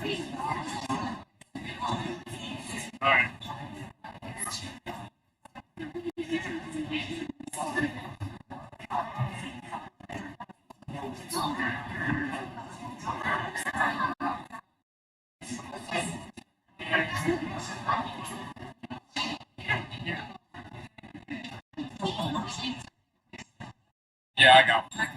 All right. Yeah, I got one.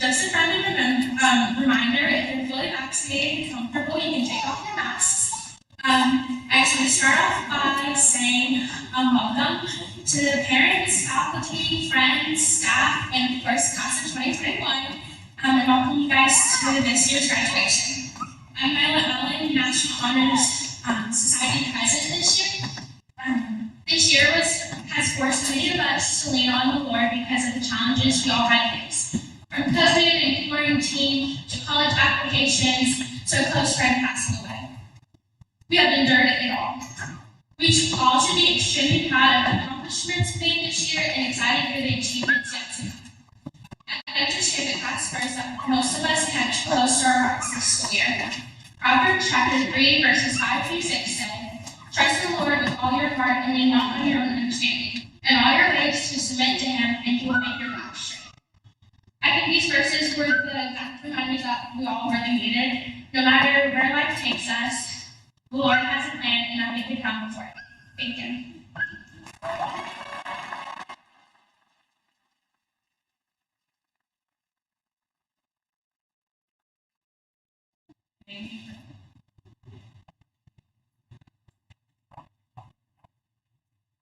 Just a friendly reminder, if you're fully vaccinated and comfortable, you can take off your masks. I just want to start off by saying welcome to the parents, faculty, friends, staff, and of course, class of 2021, and welcome you guys to this year's graduation. I'm Myla Ellen, National Honors Society President this year. This year has forced many of us to lean on the Lord because of the challenges we all had faced. From COVID and quarantine to college applications to a close friend passing away. We have endured it all. We all should be extremely proud of the accomplishments made this year and excited for the achievements yet to come. I'd like to share the God's verse that most of us had close to our hearts this school year. Proverbs chapter 3, verses 5 through 6 said, "Trust in the Lord with all your heart and lean not on your own understanding. In all your ways to submit to Him, and He will make your path straight." I think these verses were the exact reminders that we all really needed. No matter where life takes us, the Lord has a plan, and nothing can come before it. Thank you.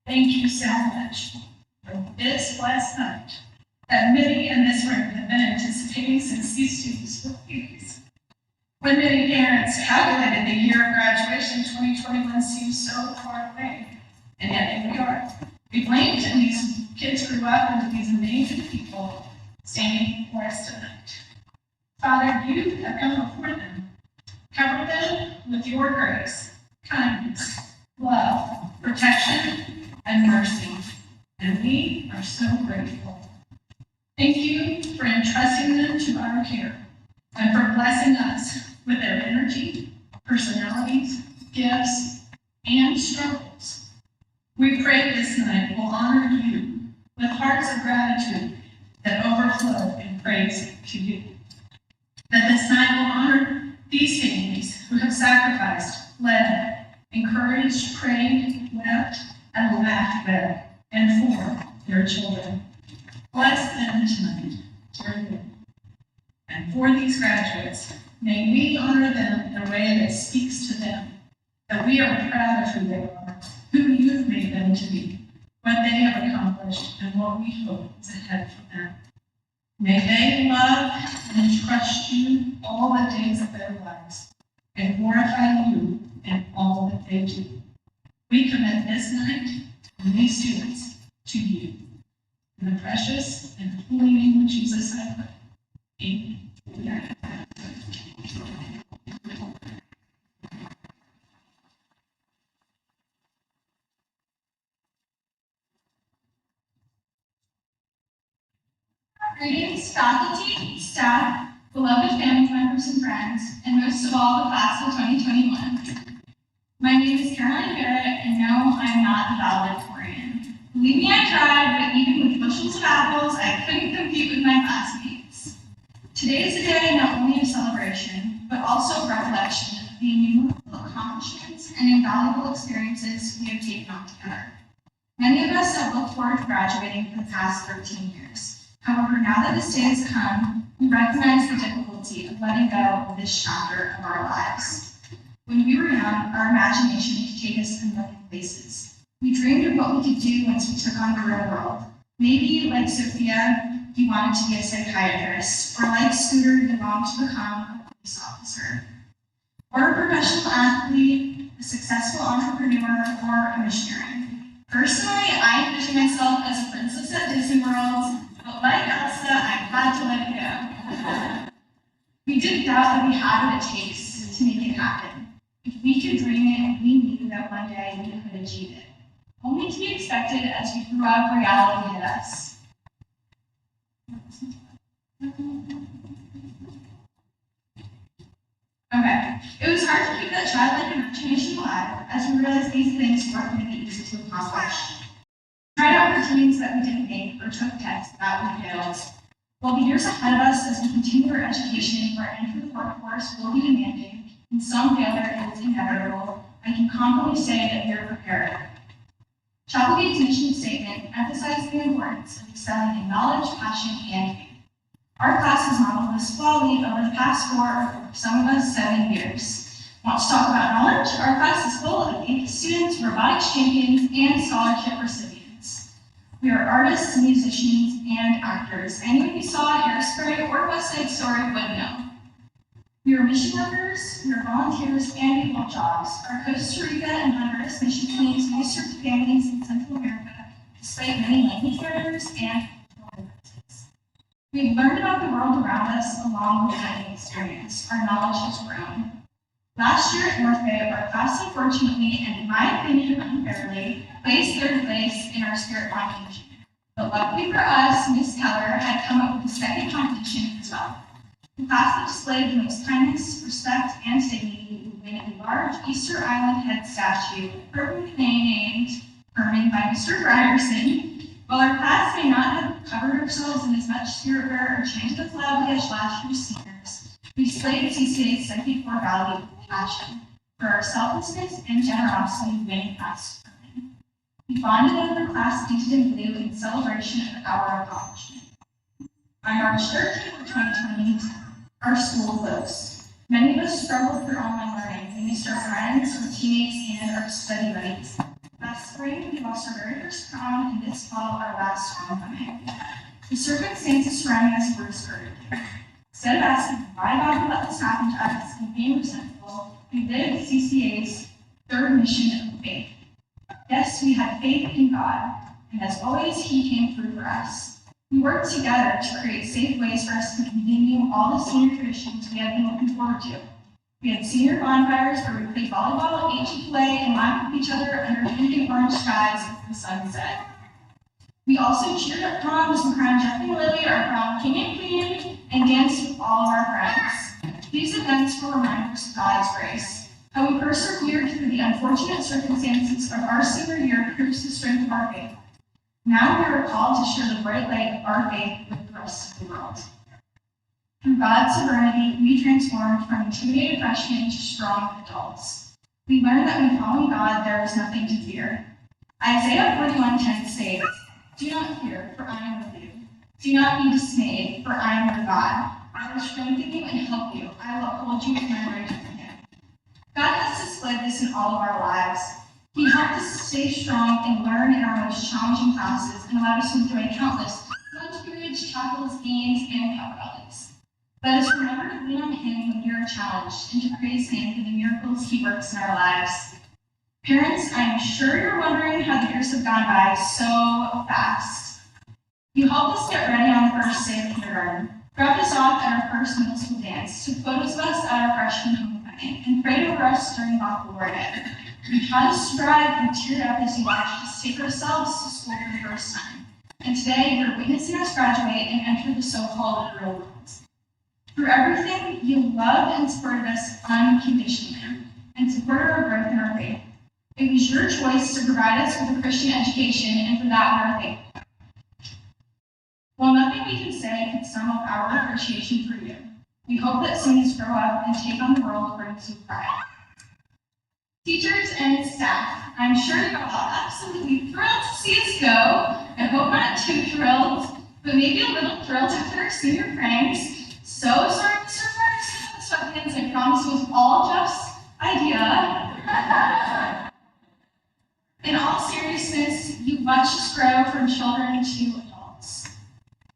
Thank you so much for this blessed night that many in this room have been anticipating since these students were babies. When many parents calculated the year of graduation, 2021 seems so far away, and yet here we are. We blinked, and these kids grew up into these amazing people standing before us tonight. Father, you have come before them. Cover them with your grace, kindness, love, protection, and mercy. And we are so grateful. Thank you for entrusting them to our care and for blessing us with their energy, personalities, gifts, and struggles. We pray this night will honor you with hearts of gratitude that overflow in praise to you. That this night will honor these families who have sacrificed, led, encouraged, prayed, wept, and laughed with and for their children. Bless them tonight, dear Lord. And for these graduates, may we honor them in a way that speaks to them, that we are proud of who they are, who you've made them to be, what they have accomplished, and what we hope is ahead for them. May they love and trust you all the days of their lives and glorify you in all that they do. We commit this night and these students to you. In the precious and holy name of Jesus, I pray. Amen. Greetings, faculty, staff, beloved family members and friends, and most of all, the class of 2021. My name is Caroline Barrett, and no, I'm not the valedictorian. Believe me, I tried, but even with bushels of apples, I couldn't compete with my classmates. Today is a day not only of celebration, but also of recollection of the innumerable accomplishments and invaluable experiences we have taken on together. Many of us have looked forward to graduating for the past 13 years. However, now that this day has come, we recognize the difficulty of letting go of this chapter of our lives. When we were young, our imagination could take us a million places. We dreamed of what we could do once we took on the real world. Maybe, like Sophia, you wanted to be a psychiatrist, or like Scooter, you longed to become a police officer, or a professional athlete, a successful entrepreneur, or a missionary. Personally, I envision myself as a princess at Disney World, but like Elsa, I had to let it go. We didn't doubt that we had what it takes to make it happen. If we could dream it, we knew that one day we could achieve it. Only to be expected as we grew up, reality hit us. Okay, it was hard to keep that childlike imagination alive as we realized these things weren't going to be easy to accomplish. We tried out routines that we didn't make or took tests that we failed. While the years ahead of us as we continue our education or enter the workforce will be demanding, and some failure is inevitable, I can confidently say that we are prepared. Chapelgate's mission statement emphasizes the importance of excelling in knowledge, passion, and faith. Our class has modeled this quality over the past 4, or some of us 7 years. Want to talk about knowledge? Our class is full of APE students, robotics champions, and scholarship recipients. We are artists, musicians, and actors. Anyone who saw Hairspray or West Side Story would know. We are mission workers, we are volunteers, and people of jobs. Our Costa Rica and Honduras mission teams may serve families in Central America, despite many language barriers and cultural differences. We've learned about the world around us along with dining experience. Our knowledge has grown. Last year at North Bay, our class unfortunately, and in my opinion unfairly, placed 3rd place in our spirit competition. But luckily for us, Ms. Keller had come up with the 2nd competition as well. The class that displayed the most kindness, respect, and dignity would win a large Easter Island head statue, appropriately named Herman by Mr. Ryerson. While our class may not have covered ourselves in as much spirit wear or chanted as loudly as last year's seniors, we displayed CCA's second core value of passion for our selflessness and generosity of winning class Herman. We bonded over class painted in blue in celebration of our accomplishment. On March 13th of 2020, our school closed. Many of us struggled through online learning. We missed our friends, our teammates, and our study buddies. Last spring, we lost our very first prom, and this fall, our last homecoming. The circumstances surrounding us were discouraging. Instead of asking why God would let this happen to us and being resentful, we lived CCA's 3rd mission of faith. Yes, we had faith in God, and as always, He came through for us. We worked together to create safe ways for us to continue all the senior traditions we have been looking forward to. We had senior bonfires where we played volleyball, ate Chick-fil-A, and laughed with each other under pink and orange skies as the sun set. We also cheered at proms and crowned Jeff and Lily, our prom king and queen, and danced with all of our friends. These events were reminders of God's grace. How we persevered through the unfortunate circumstances of our senior year proves the strength of our faith. Now we are called to share the bright light of our faith with the rest of the world. Through God's sovereignty, we transformed from intimidated freshmen to strong adults. We learned that when following God, there is nothing to fear. Isaiah 41:10 states, "Do not fear, for I am with you. Do not be dismayed, for I am your God. I will strengthen you and help you. I will uphold you with my righteous hand." God has displayed this in all of our lives. He helped us stay strong and learn in our most challenging classes and allowed us to enjoy countless lunch periods, chapels, games, and pep rallies. Let us remember to lean on Him when we are challenged and to praise Him for the miracles He works in our lives. Parents, I am sure you're wondering how the years have gone by so fast. You helped us get ready on the first day of kindergarten, dropped us off at our first middle school dance, took photos of us at our freshman homecoming, and prayed over us during baccalaureate. You taught us to drive and teared up as you watched us take ourselves to school for the first time. And today, you're witnessing us graduate and enter the so-called real world. Through everything, you loved and supported us unconditionally and supported our growth in our faith. It was your choice to provide us with a Christian education, and for that, we are thankful. While nothing we can say can sum up our appreciation for you, we hope that students grow up and take on the world brings you pride. Teachers and staff, I'm sure you're all absolutely thrilled to see us go. I hope not too thrilled, but maybe a little thrilled after our senior pranks. So sorry, Mr. Parks, sweatpants. I promise it was all Jeff's idea. In all seriousness, you watched us grow from children to adults.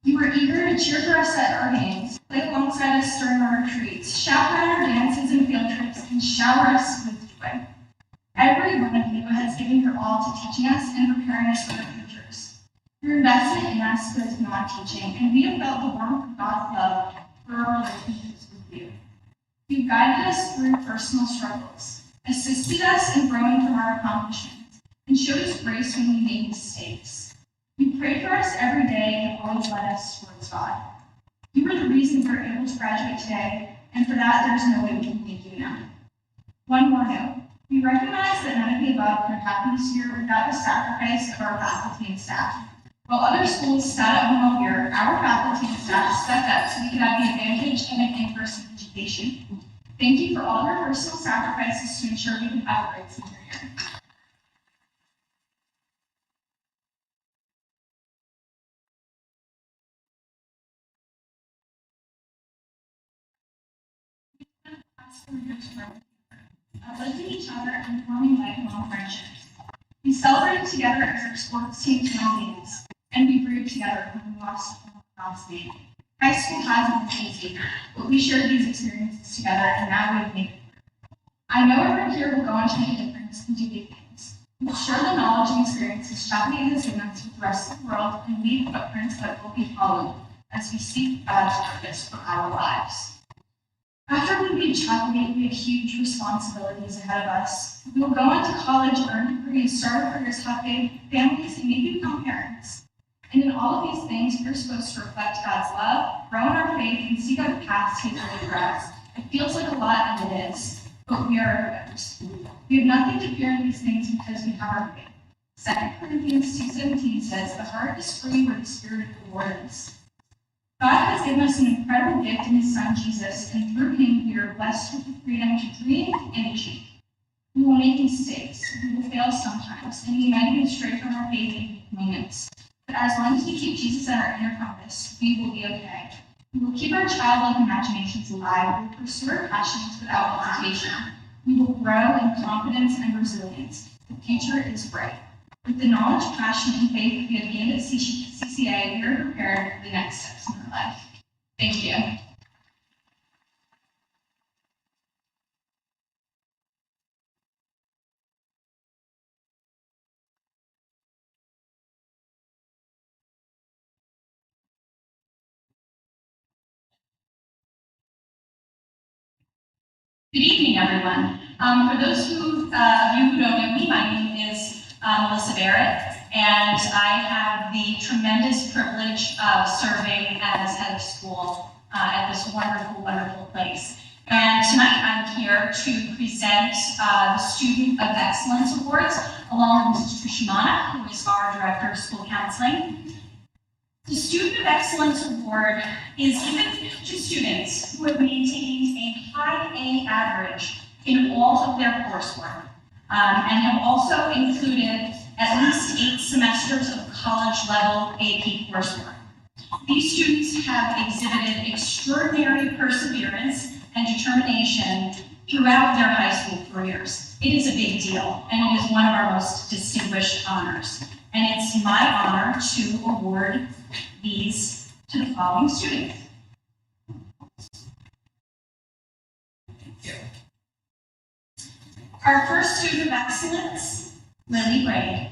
You were eager to cheer for us at our games, play alongside us during our retreats, chaperone our dances and field trips, and shower us with joy. Every one of you has given your all to teaching us and preparing us for our futures. Your investment in us goes beyond teaching, and we have felt the warmth of God's love through our relationships with you. You guided us through personal struggles, assisted us in growing from our accomplishments, and showed us grace when we made mistakes. You prayed for us every day and always led us towards God. You were the reason we were able to graduate today, and for that, there's no way we can thank you enough. One more note. We recognize that none of the above could happen this year without the sacrifice of our faculty and staff. While other schools sat at home all year, our faculty and staff stepped up so we could have the advantage of an in-person education. Thank you for all your personal sacrifices to ensure we could have a great senior year. last 4 years of our life, uplifting each other and forming lifelong friendships. We celebrated together as our sports teams won games, and we grew together when we lost God's name. High school hasn't been easy, but we shared these experiences together, and now we've made it. I know everyone here will go on to make a difference and do big things. We will share the knowledge and experiences Chapelgate has given us with the rest of the world and leave footprints that will be followed as we seek God's purpose for our lives. After we leave Chapelgate, we have huge responsibilities ahead of us. We will go on to college, earn degrees, start careers, have families, and maybe become parents. And in all of these things, we're supposed to reflect God's love, grow in our faith, and seek out paths He has laid for us. It feels like a lot, and it is, but we are equipped. We have nothing to fear in these things because we have our faith. 2 Corinthians 2:17 says, "The heart is free where the Spirit of the Lord is." God has given us an incredible gift in His Son, Jesus, and through Him we are blessed with the freedom to dream and achieve. We will make mistakes, we will fail sometimes, and we might even stray from our faith in moments. But as long as we keep Jesus at our inner compass, we will be okay. We will keep our childlike imaginations alive, we will pursue our passions without hesitation. We will grow in confidence and resilience. The future is bright. With the knowledge, passion, and faith we have gained at CCA, we are prepared for the next steps in our life. Thank you. Good evening, everyone. For those of you who don't know me, my name is Melissa Barrett, and I have the tremendous privilege of serving as head of school at this wonderful, wonderful place. And tonight I'm here to present the Student of Excellence Awards, along with Mrs. Trishimana, who is our Director of School Counseling. The Student of Excellence Award is given to students who have maintained a high A average in all of their coursework and have also included at least 8 semesters of college-level AP coursework. These students have exhibited extraordinary perseverance and determination throughout their high school careers. It is a big deal, and it is one of our most distinguished honors. And it's my honor to award these to the following students. Our first student of excellence, Lily Braid.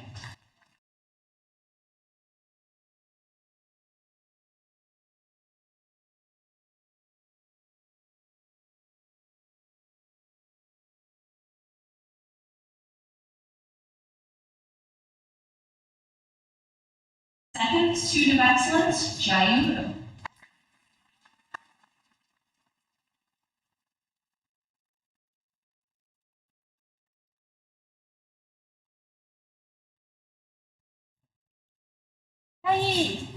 Second student of excellence, Jayu. Hey.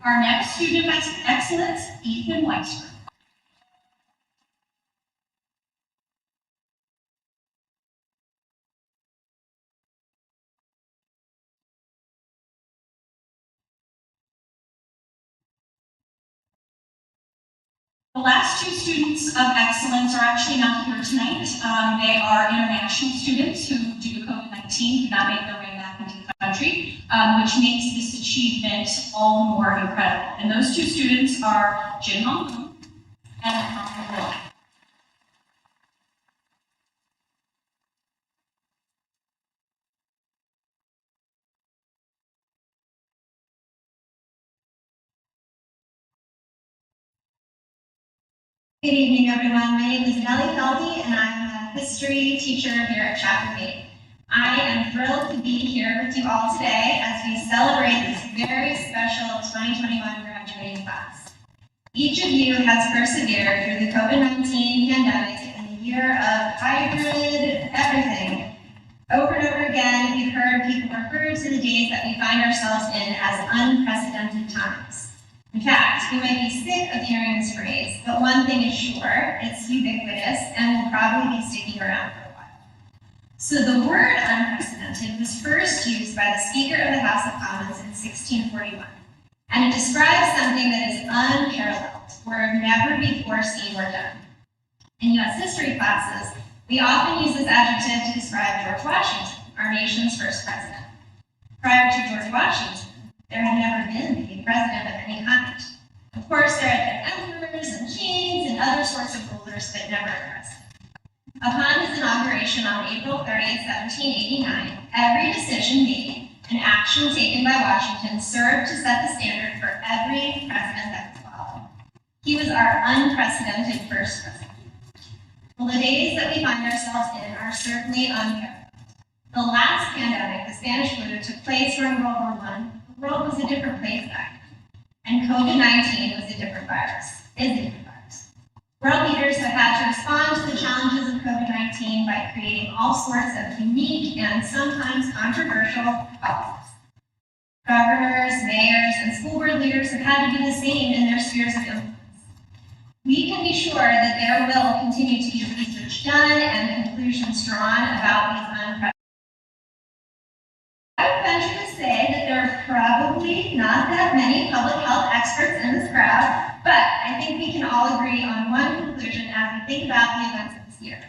Our next student of excellence, Ethan Weiser. The last 2 students of excellence are actually not here tonight. They are international students who, due to COVID-19, could not make their way back into the country, which makes this achievement all the more incredible. And those 2 students are Jin Hong Moon and Hong Won. Good evening, everyone. My name is Nellie Feldy, and I'm a history teacher here at Chapelgate. I am thrilled to be here with you all today as we celebrate this very special 2021 graduating class. Each of you has persevered through the COVID-19 pandemic and the year of hybrid everything. Over and over again, we've heard people refer to the days that we find ourselves in as unprecedented times. In fact, we might be sick of hearing this phrase, but one thing is sure, it's ubiquitous and will probably be sticking around for a while. So the word unprecedented implemented was first used by the Speaker of the House of Commons in 1641, and it describes something that is unparalleled or never before seen or done. In U.S. history classes, we often use this adjective to describe George Washington, our nation's first president. Prior to George Washington, there had never been a president of any kind. Of course, there had been emperors and kings and other sorts of rulers, but never a president. Upon his inauguration on April 30th, 1789, every decision made and action taken by Washington served to set the standard for every president that was followed. He was our unprecedented first president. Well, the days that we find ourselves in are certainly unparalleled. The last pandemic, the Spanish flu, took place during World War I. The world was a different place back then. And COVID-19 was a different virus, is a different virus. World leaders have had to respond to the challenges of COVID-19 by creating all sorts of unique and sometimes controversial policies. Governors, mayors, and school board leaders have had to do the same in their spheres of influence. We can be sure that there will continue to be research done and conclusions drawn about these unprecedented. I would venture to say that there are probably not that many public health experts in this crowd, but I think we can all agree on one conclusion as we think about the events of this year.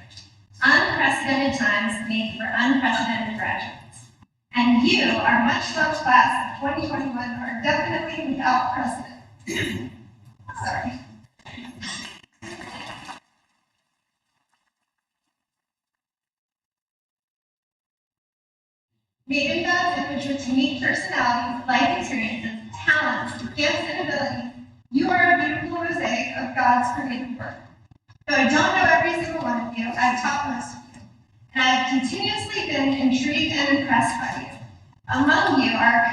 Unprecedented times make for unprecedented graduates. And you, our much-loved class of 2021, are definitely without precedent. Sorry. Made in God's image with unique personalities, life experiences, talents, gifts, and abilities, you are a beautiful mosaic of God's creative work. Though I don't know every single one of you, I've taught most of you, and I have continuously been intrigued and impressed by you. Among you are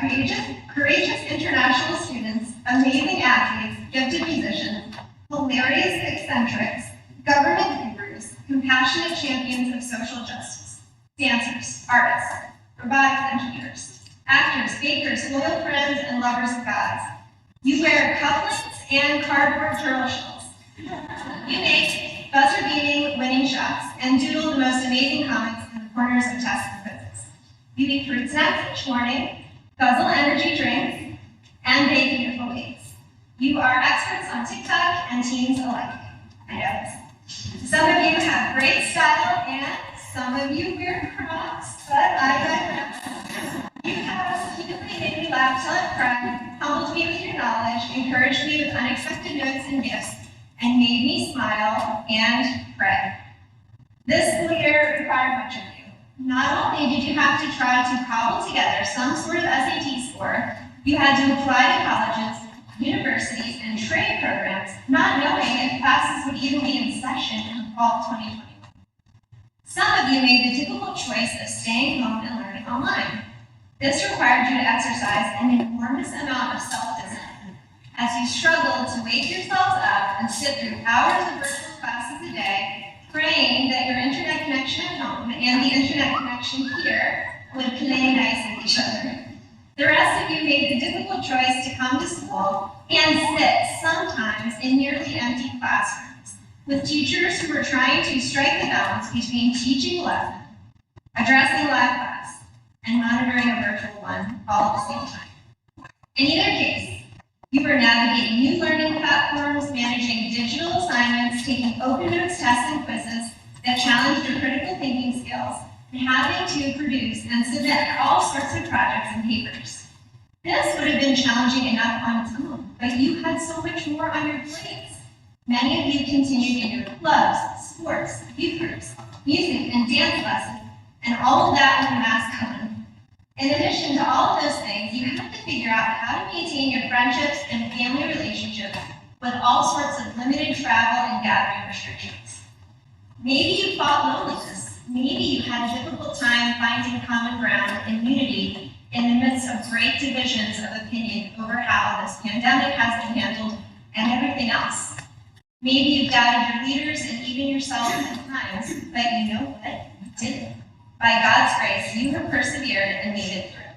courageous international students, amazing athletes, gifted musicians, hilarious eccentrics, government gurus, compassionate champions of social justice, dancers, artists, robotics engineers, actors, bakers, loyal friends, and lovers of gods. You wear cufflinks and cardboard turtle shells. You make buzzer-beating winning shots and doodle the most amazing comics in the corners of tests and quizzes. You eat fruit snacks each morning, guzzle energy drinks, and bake beautiful cakes. You are experts on TikTok and teens alike. I know this. Some of you have great style, and some of you wear Crocs, but I digress. You have repeatedly made me laugh till I cried, humbled me with your knowledge, encouraged me with unexpected notes and gifts, and made me smile and pray. This school year required much of you. Not only did you have to try to cobble together some sort of SAT score, you had to apply to colleges, universities, and trade programs, not knowing if classes would even be in session in fall 2021. Some of you made the difficult choice of staying home and learning online. This required you to exercise an enormous amount of self-discipline as you struggled to wake yourselves up and sit through hours of virtual classes a day, praying that your internet connection at home and the internet connection here would play nice with each other. The rest of you made the difficult choice to come to school and sit sometimes in nearly empty classrooms with teachers who were trying to strike the balance between teaching a lesson, addressing a live class, and monitoring a virtual one all at the same time. In either case, you were navigating new learning platforms, managing digital assignments, taking open notes tests and quizzes that challenged your critical thinking skills, and having to produce and submit all sorts of projects and papers. This would have been challenging enough on its own, but you had so much more on your plates. Many of you continued in your clubs, sports, youth groups, music, and dance lessons, and all of that with a mask on. In addition to all of those things, you had to figure out how to maintain your friendships and family relationships with all sorts of limited travel and gathering restrictions. Maybe you fought loneliness. Maybe you had a difficult time finding common ground and unity in the midst of great divisions of opinion over how this pandemic has been handled and everything else. Maybe you doubted your leaders and even yourself at times, but you know what? You did it. By God's grace, you have persevered and made it through.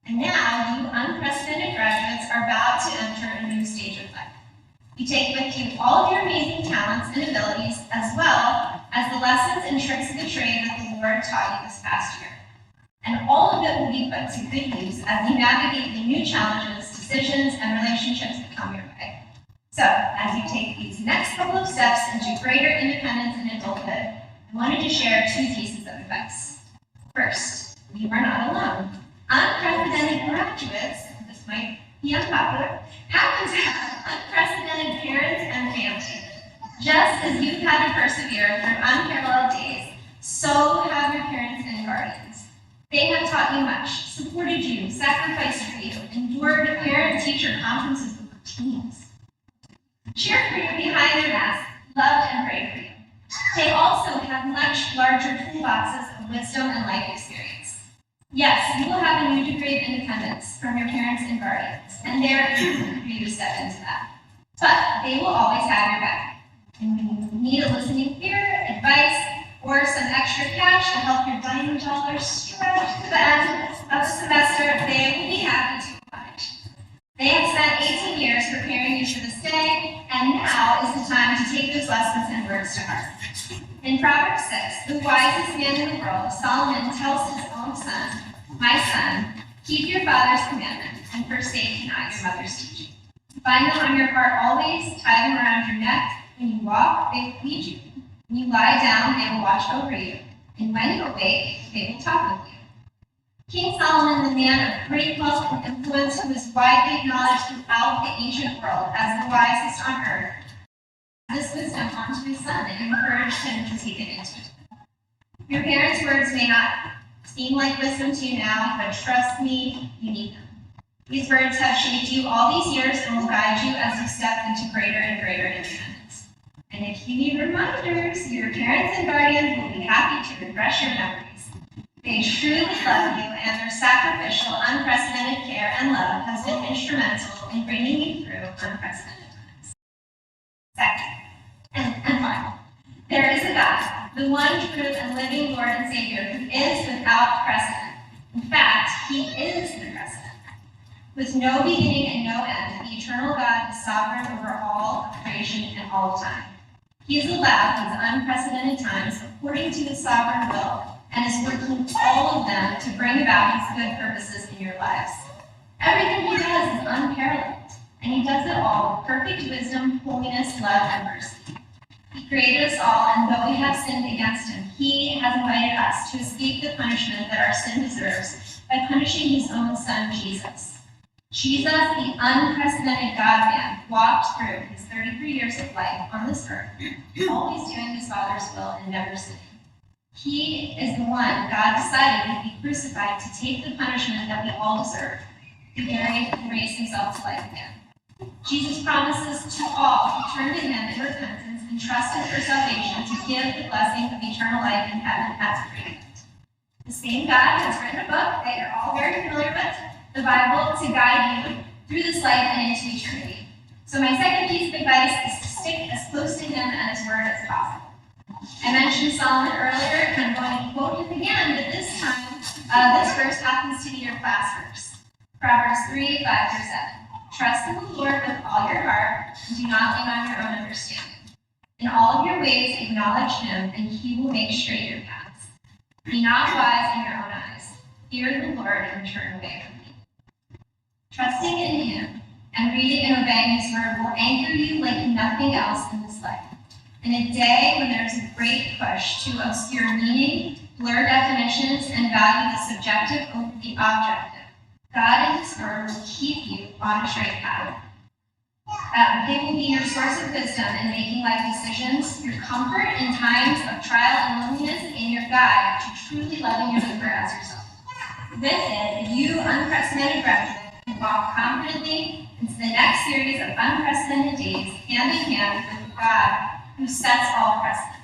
And now, you unprecedented graduates are about to enter a new stage of life. You take with you all of your amazing talents and abilities, as well as the lessons and tricks of the trade that the Lord taught you this past year. And all of it will be put to good use as you navigate the new challenges, decisions, and relationships that come your way. So, as you take these next couple of steps into greater independence and adulthood, I wanted to share 2 pieces of advice. First, you are not alone. Unprecedented graduates, this might be unpopular, happen to have unprecedented parents and family. Just as you've had to persevere through unparalleled days, so have your parents and guardians. They have taught you much, supported you, sacrificed for you, endured parent-teacher conferences with teams, cheered for you behind their masks, loved and prayed for you. They also have much larger toolboxes of wisdom and life experience. Yes, you will have a new degree of independence from your parents and guardians, and they are eager for you to step into that. But they will always have your back. And when you need a listening ear, advice, or some extra cash to help your diamond dollars stretch to the end of the semester, they will be happy to provide. They have spent 18 years preparing you for this day, and now is the time to take those lessons and words to heart. In Proverbs 6, the wisest man in the world, Solomon, tells his own son, "My son, keep your father's commandments and forsake not your mother's teaching. Bind them on your heart always, tie them around your neck. When you walk, they will lead you. When you lie down, they will watch over you. And when you awake, they will talk with you." King Solomon, the man of great wealth and influence, who is widely acknowledged throughout the ancient world as the wisest on earth, this wisdom onto his son and encouraged him to take it into it. Your parents' words may not seem like wisdom to you now, but trust me, you need them. These words have shaped you all these years and will guide you as you step into greater and greater independence. And if you need reminders, your parents and guardians will be happy to refresh your memories. They truly love you, and their sacrificial, unprecedented care and love has been instrumental in bringing you through unprecedented times. Second, and final, there is a God, the one true and living Lord and Savior, who is without precedent. In fact, he is the precedent. With no beginning and no end, the eternal God is sovereign over all of creation and all of time. He has allowed these unprecedented times according to his sovereign will, and is working all of them to bring about his good purposes in your lives. Everything he does is unparalleled, and he does it all with perfect wisdom, holiness, love, and mercy. He created us all, and though we have sinned against him, he has invited us to escape the punishment that our sin deserves by punishing his own son, Jesus. Jesus, the unprecedented God-man, walked through his 33 years of life on this earth, always doing his Father's will and never sinning. He is the one God decided would be crucified to take the punishment that we all deserve, be buried, and raise himself to life again. Jesus promises to all who turn to him in repentance and trust him for salvation to give the blessing of eternal life in heaven as a free gift. The same God has written a book that you're all very familiar with, the Bible, to guide you through this life and into eternity. So my second piece of advice is to stick as close to him and his word as possible. I mentioned Solomon earlier, and I'm going to quote him again, but this time, this verse happens to be your class verse. Proverbs 3, 5-7. Trust in the Lord with all your heart, and do not lean on your own understanding. In all of your ways acknowledge him, and he will make straight your paths. Be not wise in your own eyes. Fear the Lord and turn away from evil. Trusting in him and reading and obeying his word will anchor you like nothing else in this life. In a day when there is a great push to obscure meaning, blur definitions, and value the subjective over the objective, God and his word will keep you on a straight path. They will be your source of wisdom in making life decisions, your comfort in times of trial and loneliness, and your guide to truly loving your neighbor as yourself. With it, you unprecedented graduate can walk confidently into the next series of unprecedented days, hand in hand with God who sets all precedent.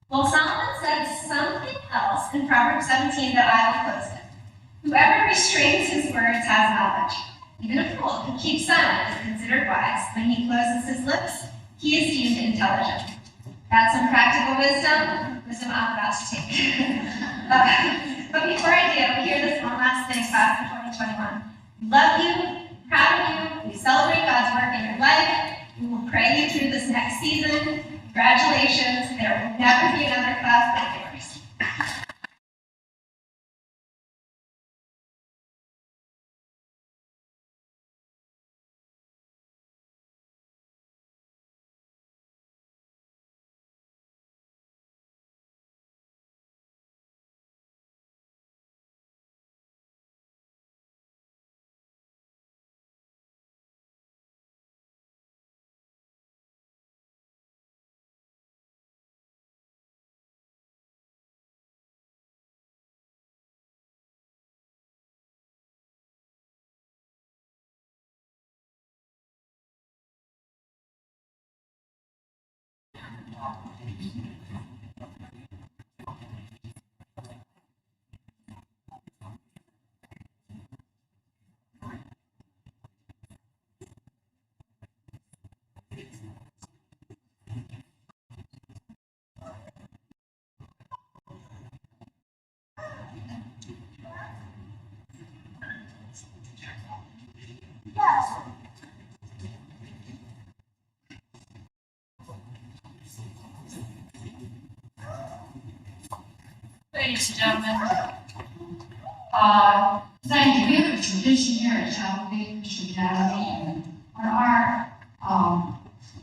Well, Solomon said something else in Proverbs 17 that I will close with. Whoever restrains his words has knowledge. Even a fool who keeps silent is considered wise. When he closes his lips, he is deemed intelligent. That's some practical wisdom I'm about to take. But before I do, hear this one last thing, class of 2021. We love you, proud of you, we celebrate God's work in your life. We will pray you through this next season. Congratulations, there will never be another class like yours. Ladies and gentlemen, thank you. We have a tradition here at Chapelgate Graduation, and when our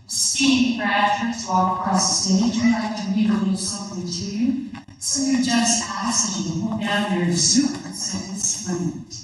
esteemed graduates walk across the stage, we'd like to read a little something to you. So we just ask that you hold down your Zoomers at this moment.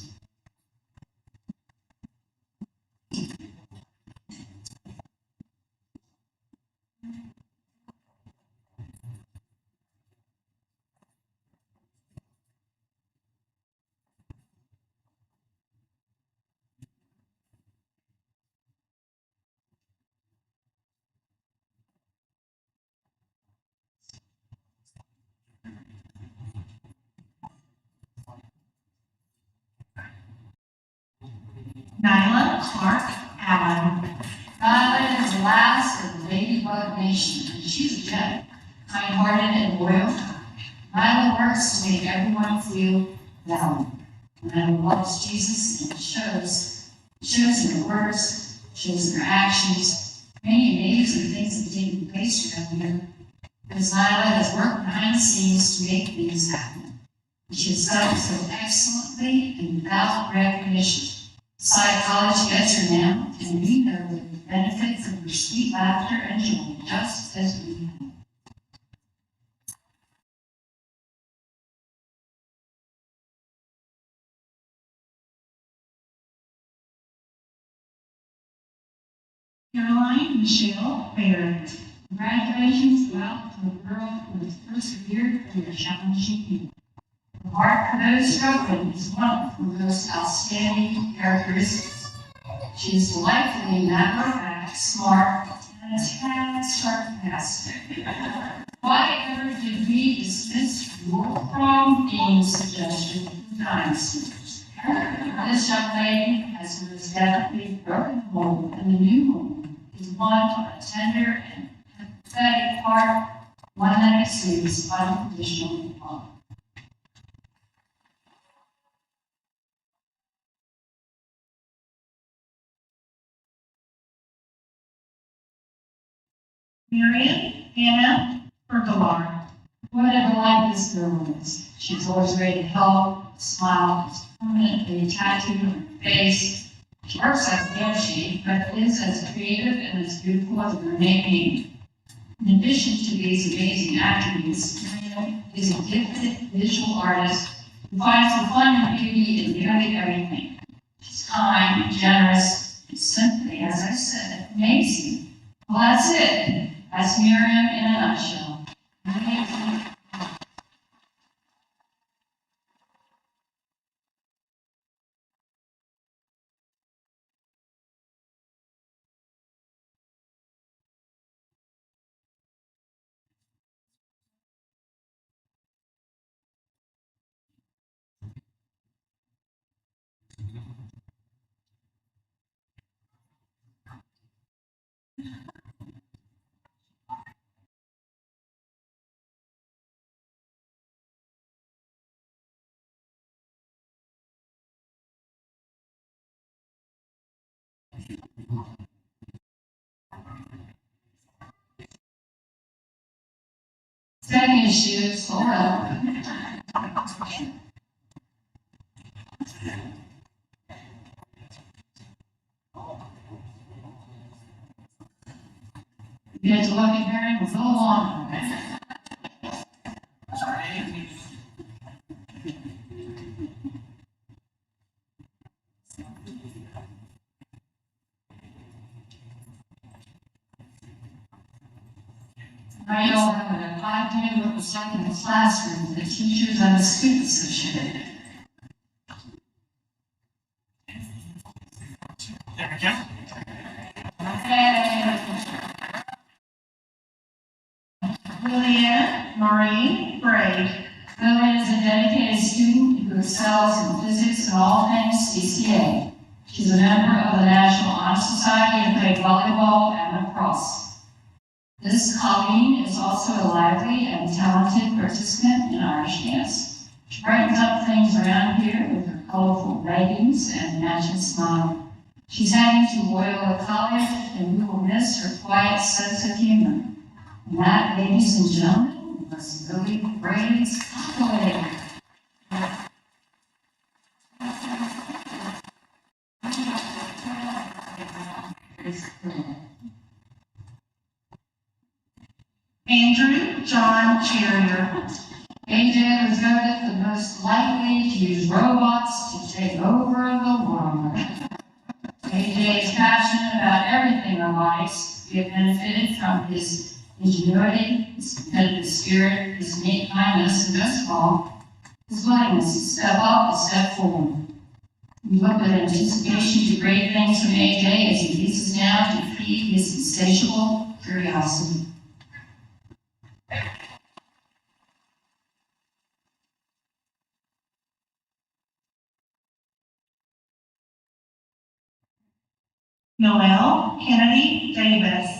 Nyla Clark Allen. Nyla is the last of the Ladybug Nation, and she's a gem, kind-hearted and loyal. Nyla works to make everyone feel valued. Nyla loves Jesus, and it shows in her words, shows in her actions. Many amazing things have taken place around here, because Nyla has worked behind the scenes to make things happen. And she has done it so excellently and without recognition. Psychology gets her now, and we know that we benefit from her sweet laughter and joy just as we have. Caroline Michelle Barrett. Congratulations go out to a girl who has persevered through a challenging year. The heart for those struggling is one of her most outstanding characteristics. She is delightfully matter of fact, smart, and a tad sarcastic. Why ever did we dismiss your prom theme suggestion 2 times? This young lady has most definitely broken the mold, and the new mold is one of a tender and empathetic heart, one that exudes unconditional love. Marion Hannah Bergalar. What a delight this girl is. She's always ready to help, smile is permanently tattooed on her face. She works like a banshee, but is as creative and as beautiful as her name. In addition to these amazing attributes, Marion is a gifted visual artist who finds the fun and beauty in nearly everything. She's kind, generous, and simply, as I said, amazing. Well, that's it. That's Miriam in a nutshell. Amazing. Second issue, slow up. You get to look at Miriam with a little longer. Now you all have a 5-minute look stuck in the classroom, the teachers and the students have shared. There we go. Okay. Maureen Braid. Lillian is a dedicated student who excels in physics and all things CCA. She's a member of the National Honor Society and played volleyball and lacrosse. This Colleen is also a lively and talented participant in Irish dance. She brightens up things around here with her colorful leggings and matching smile. She's heading to Loyola College, and we will miss her quiet sense of humor. And that, ladies and gentlemen, was Lily Braid's accolade. Andrew John Cherrier. AJ was voted the most likely to use robots to take over the world. AJ is passionate about everything robotics. We have benefited from his ingenuity, his competitive spirit, his innate kindness, and most of all, his willingness to step up and step forward. We look with anticipation to great things from AJ as he leads us now to feed his insatiable curiosity. Noel Kennedy Davis.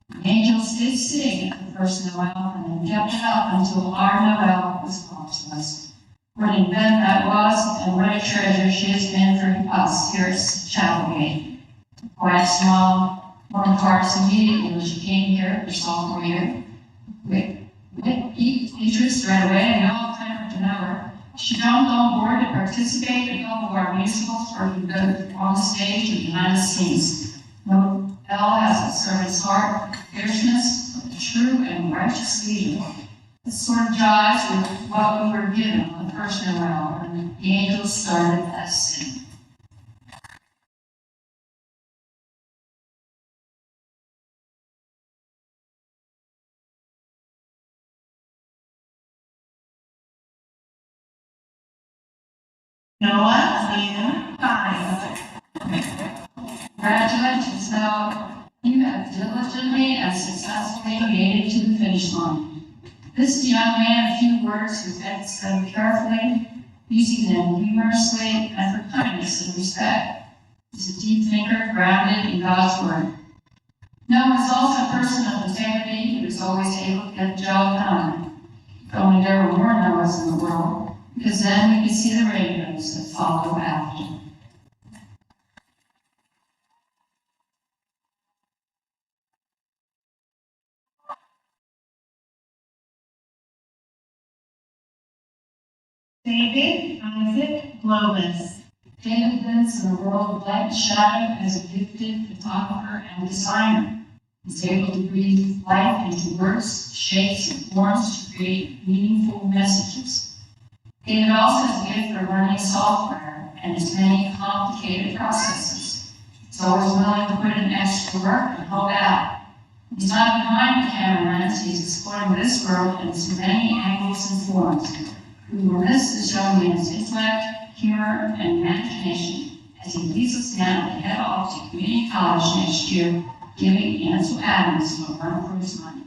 The Angels did sing at the first Noel and then kept it up until our Noel was brought to us. What an event that was, and what a treasure she has been for us here at Chapelgate. A quiet smile warmed hearts immediately when she came here her sophomore year. With deep interest right away, and we all clamored to know her. She jumped on board to participate in a couple of our musicals, working both on the stage and behind the scenes. Noel has a servant's heart, fierceness of a true and righteous leader. This sort of jives with what we were given on the first Noel when the Angels started us singing. Noah Lynn Fines. Congratulations, Noel. You have diligently and successfully made it to the finish line. This young man, a few words, who edits them carefully, using them humorously, and for kindness and respect. He's a deep thinker, grounded in God's Word. Noah is also a person of integrity who is always able to get the job done. If only there were more Noahs in the world, because then we could see the radios that follow after. David Isaac Globus. David lives in a world of light and shadow as a gifted photographer and designer. He's able to breathe life into words, shapes, and forms to create meaningful messages. David also has a gift for learning software and its many complicated processes. He's always willing to put in extra work and help out. He's not behind the camera lens, he's exploring this world in its many angles and forms. We will miss this young man's intellect, humor, and imagination as he leads us now to head off to community college next year, giving Ansel Adams a run for his money.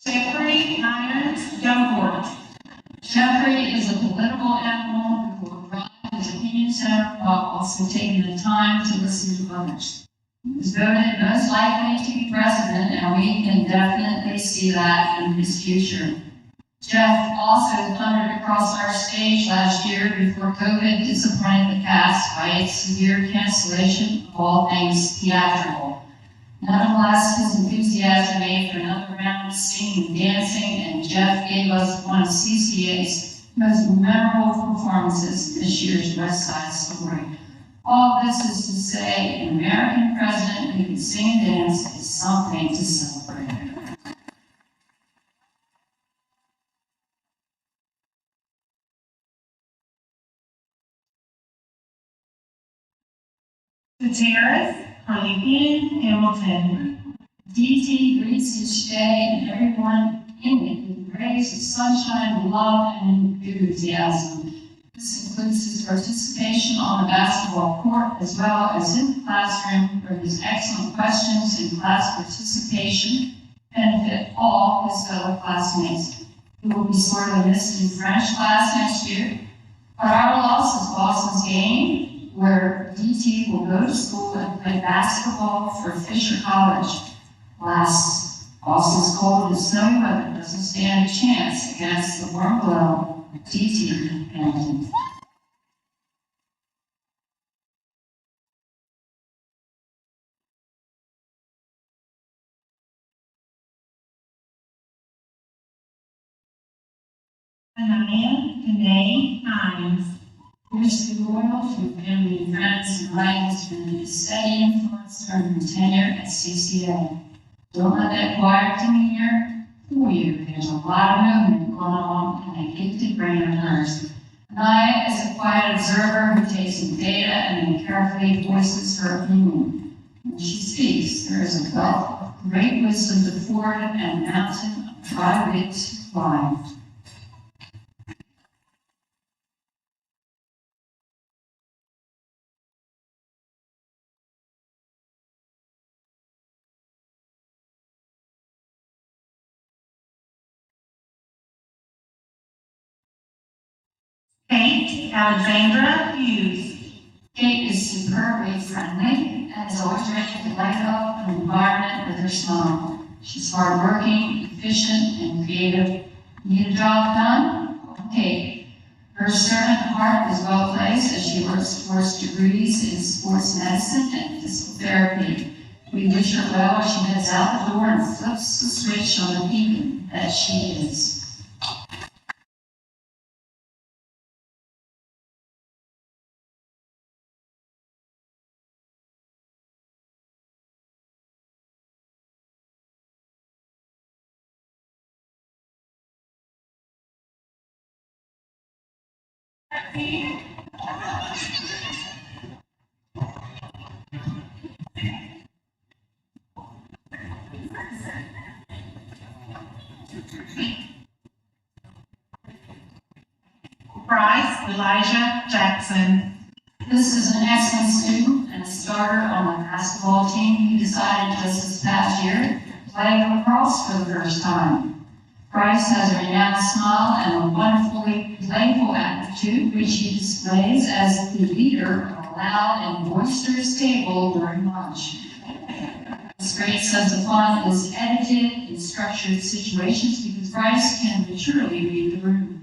Jeffrey Irons Dunford. Jeffrey is a political animal who will drive his opinions home while also taking the time to listen to others. He was voted most likely to be president, and we can definitely see that in his future. Jeff also thundered across our stage last year before COVID disappointed the cast by its severe cancellation of all things theatrical. Nonetheless, his enthusiasm made for another round of singing and dancing, and Jeff gave us one of CCA's most memorable performances in this year's West Side Story. All this is to say, an American president who can sing and dance is something to celebrate. Gutierrez Carlithian Hamilton. DT greets each day and everyone in it with rays of sunshine, love, and enthusiasm. This includes his participation on the basketball court as well as in the classroom, where his excellent questions and class participation benefit all his fellow classmates. He will be sorely missed in French class next year, but our loss is Boston's game, where DT will go to school and play basketball for Fisher College. Last, Boston's cold and snowy weather doesn't stand a chance against the warm glow of DT Hamilton. Anaya Danae Hines. Here's the loyal to family and friends, and Ryan has been a steady influence during her tenure at CCA. Don't let that quiet demeanor fool you. There's a lot of movement going on in that gifted brain of hers. Anaya is a quiet observer who takes in data and then carefully voices her opinion. When she speaks, there is a wealth of great wisdom to forward and a mountain of dry wit to climb. Kate Alexandra Hughes. Kate is superbly friendly and is always ready to light up an environment with her smile. She's hardworking, efficient, and creative. Need a job done? Kate. Her servant heart is well placed as she works towards degrees in sports medicine and physical therapy. We wish her well as she heads out the door and flips the switch on the beacon that she is. Bryce Elijah Jackson. This is an excellent student and a starter on the basketball team. He decided just this past year to play lacrosse for the first time. Bryce has a renowned smile and a wonderfully playful attitude, which he displays as the leader of a loud and boisterous table during lunch. His great sense of fun is edited in structured situations because Bryce can maturely read the room.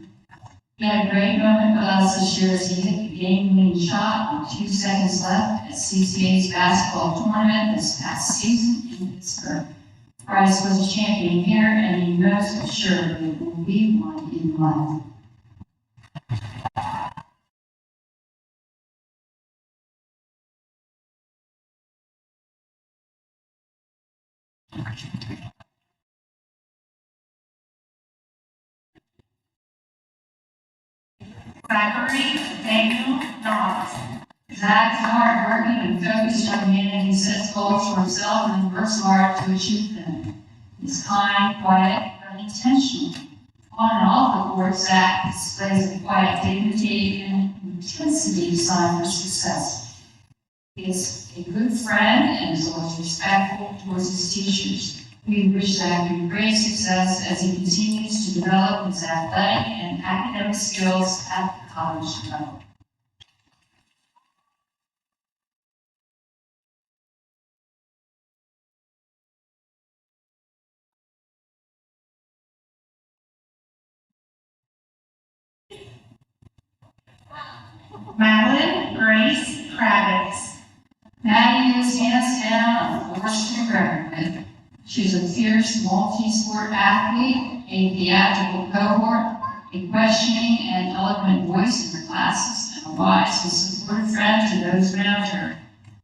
He had a great moment with us this year as he hit the game-winning shot with 2 seconds left at CCA's basketball tournament this past season in Pittsburgh. Bryce was a champion here, and he knows for sure that it will be one in life. Zachary Daniel Knox. Zach is hard-working and focused young man, and he sets goals for himself and works hard to achieve them. He's kind, quiet, but intentional. On and off the court, Zach displays a quiet dignity and intensity sign for success. He is a good friend and is always respectful towards his teachers. We wish Zach great success as he continues to develop his athletic and academic skills at the college level. Madeline Grace Kravitz. Maddie is hands down a force to be reckoned with. She's a fierce multi-sport athlete, a theatrical cohort, a questioning and eloquent voice in her classes, and a wise and supportive friend to those around her.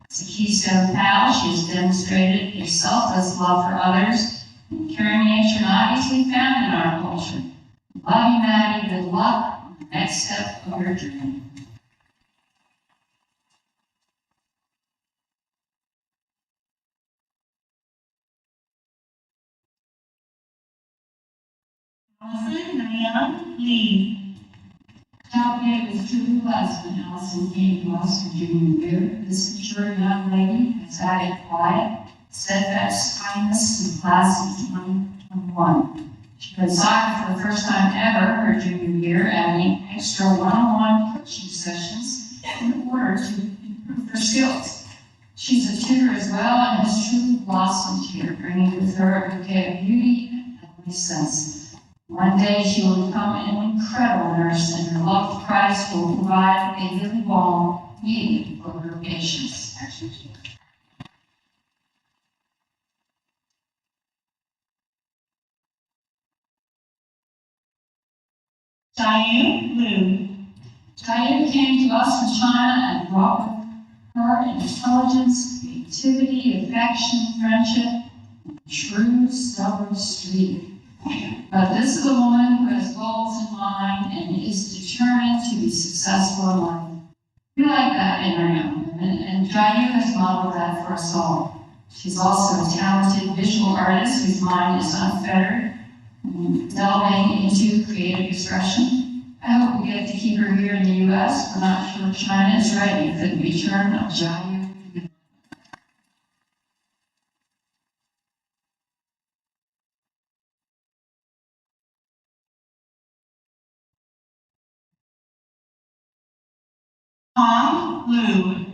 As a Keystone pal, she has demonstrated a selfless love for others and caring nature not easily found in our culture. Love you, Maddie. Good luck on the next step of your journey. Allison Nayan Lee. Chapelgate was truly blessed when Allison came to us for junior year. This mature young lady has added quiet, steadfast kindness to the class of 2021. She played soccer for the first time ever her junior year, adding extra one-on-one coaching sessions in order to improve her skills. She's a tutor as well and has truly blossomed here, bringing with her a bouquet of beauty and heavenly sense. One day she will become an incredible nurse, and her love for Christ will provide a healing balm needed for her patients. Diane Liu. Diane came to us from China and brought with her intelligence, creativity, affection, friendship, and true stubborn streak. But this is a woman who has goals in mind and is determined to be successful in life. We like that in our young women, and Jayu has modeled that for us all. She's also a talented visual artist whose mind is unfettered, delving into creative expression. I hope we get to keep her here in the U.S. We're not sure China is ready for the return of Jayu. Tom Liu.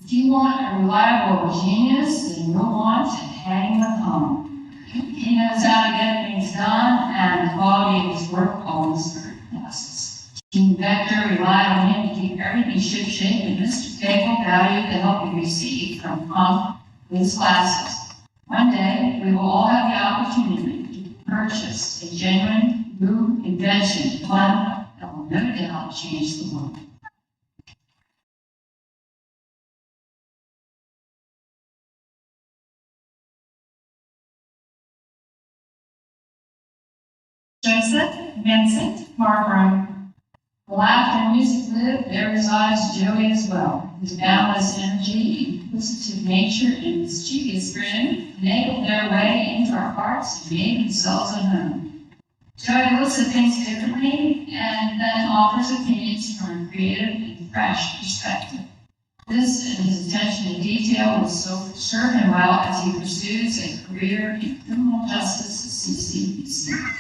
If you want a reliable genius, then you'll want to hang with home. He knows how to get things done, and the quality of his work always passes. Team Vector relied on him to keep everything shipshape, and Mr. Cable valued the help he received from Punk with his classes. One day, we will all have the opportunity to purchase a genuine new invention, one that will no doubt change the world. Joseph Vincent Margram. The laughter and music live, there resides Joey as well. His boundless energy, inquisitive nature, and mischievous grin enabled their way into our hearts and made themselves at home. Joey looks at things differently and then offers opinions from a creative and fresh perspective. This and his attention to detail will serve him well as he pursues a career in criminal justice at CCBC.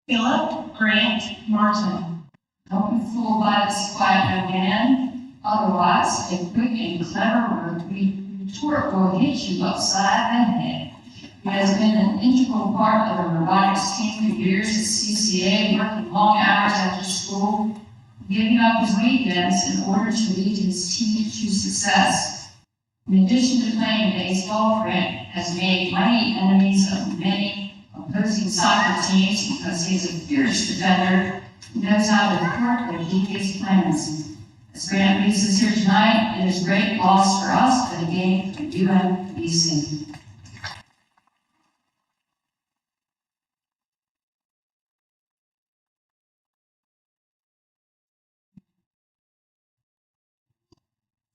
Philip Grant Martin. Don't be fooled by this quiet young man. Otherwise, a quick and clever retort will hit you upside the head. He has been an integral part of the robotics team for years at CCA, working long hours after school, giving up his weekends in order to lead his team to success. In addition to playing baseball, Grant has made mighty enemies of many opposing soccer teams because he is a fierce defender who knows how to thwart their devious plans. As Grant leaves us here tonight, it is great loss for us, but a gain for UMBC.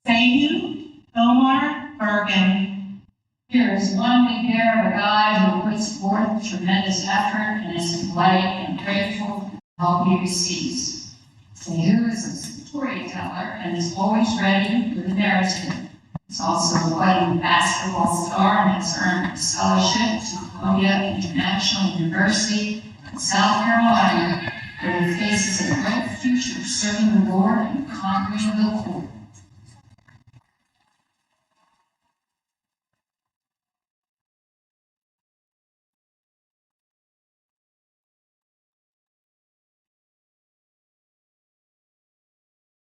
Sayhu Omar Bergen. Here is one big hair of a guy who puts forth tremendous effort and is polite and grateful for the help he receives. Sayhu is a storyteller and is always ready with a narrative. He's also a budding basketball star and has earned a scholarship to Columbia International University in South Carolina, where he faces a bright future serving the Lord and conquering the court.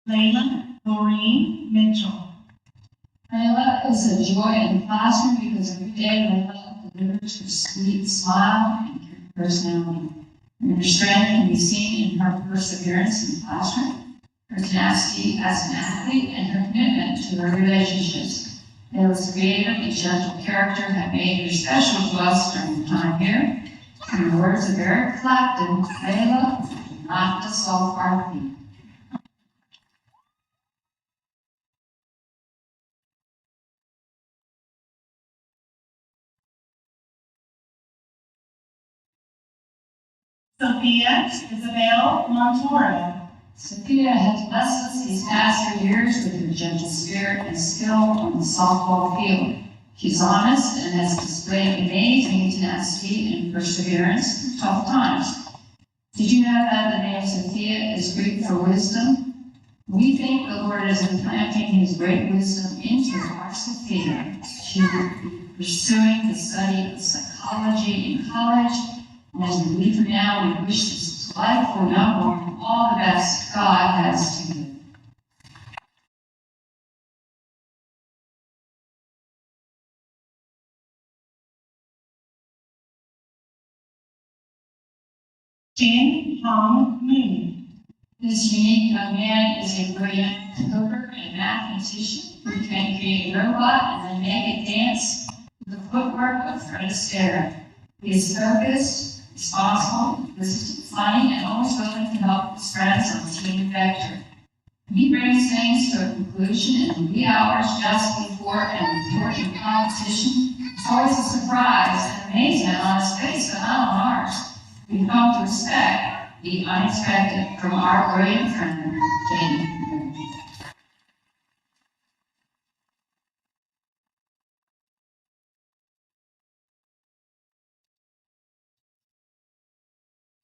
Layla Doreen Mitchell. Layla is a joy in the classroom because every day Layla delivers her sweet smile and personality. And her strength can be seen in her perseverance in the classroom, her tenacity as an athlete, and her commitment to her relationships. Layla's creative and gentle character have made her special to us during the time here. In the words of Eric Clapton, Layla, not to solve our feet. Sophia Isabel Montoro. Sophia has blessed us these past 3 years with her gentle spirit and skill on the softball field. She's honest and has displayed amazing tenacity and perseverance through tough times. Did you know that the name Sophia is Greek for wisdom? We think the Lord is implanting His great wisdom into the heart of Sophia. She will be pursuing the study of psychology in college, and as we leave her now, we wish this delightful young woman all the best God has to give. Jin Hong Moon. This unique young man is a brilliant coder and mathematician who can create a robot and then make it dance with the footwork of Fred Astaire. He is focused, responsible, funny, and always willing to help his friends on Team Vector. He brings things to a conclusion in the wee hours just before an important competition. It's always a surprise and amazement on his face, but not on ours. We've come to expect the unexpected from our brilliant friend, Jamie.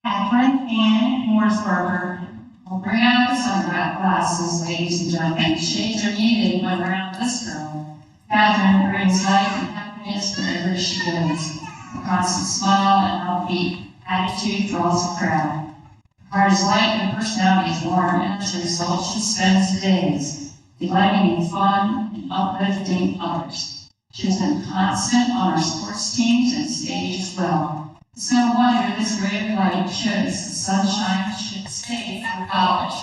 Catherine Ann Morsberger. We'll bring out the sunglasses, ladies and gentlemen. Shades are needed when around this girl. Catherine brings light and happiness wherever she goes. A constant smile and upbeat attitude draws the crowd. Her heart is light and her personality is warm, and as a result, she spends the days delighting in fun and uplifting others. She has been constant on our sports teams and stage as well. It's no wonder this ray of light shows the sunshine should stay for college.